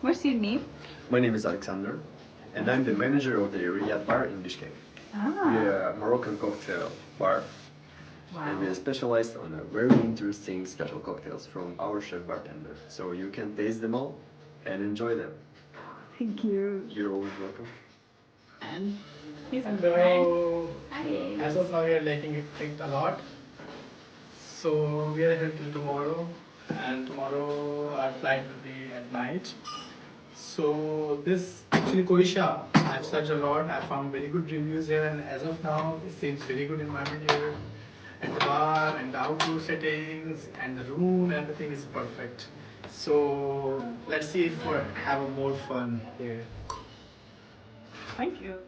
What's your name? My name is Alexander, and I'm the manager of the Riyadh bar in Bishkek. Ah. We're a Moroccan cocktail bar, and we are specialized on a very interesting special cocktails from our chef bartender. So you can taste them all and enjoy them. Thank you. You're always welcome. And he's a Hello. Hi. As of now, we are liking it a lot. So we are here till tomorrow, and tomorrow our flight will be at night. So this actually Croatia, I've searched a lot. I found very good reviews here, and as of now, it seems very good environment here, and the bar and the outdoor settings and the room, everything is perfect. So let's see if we have a more fun here. Thank you.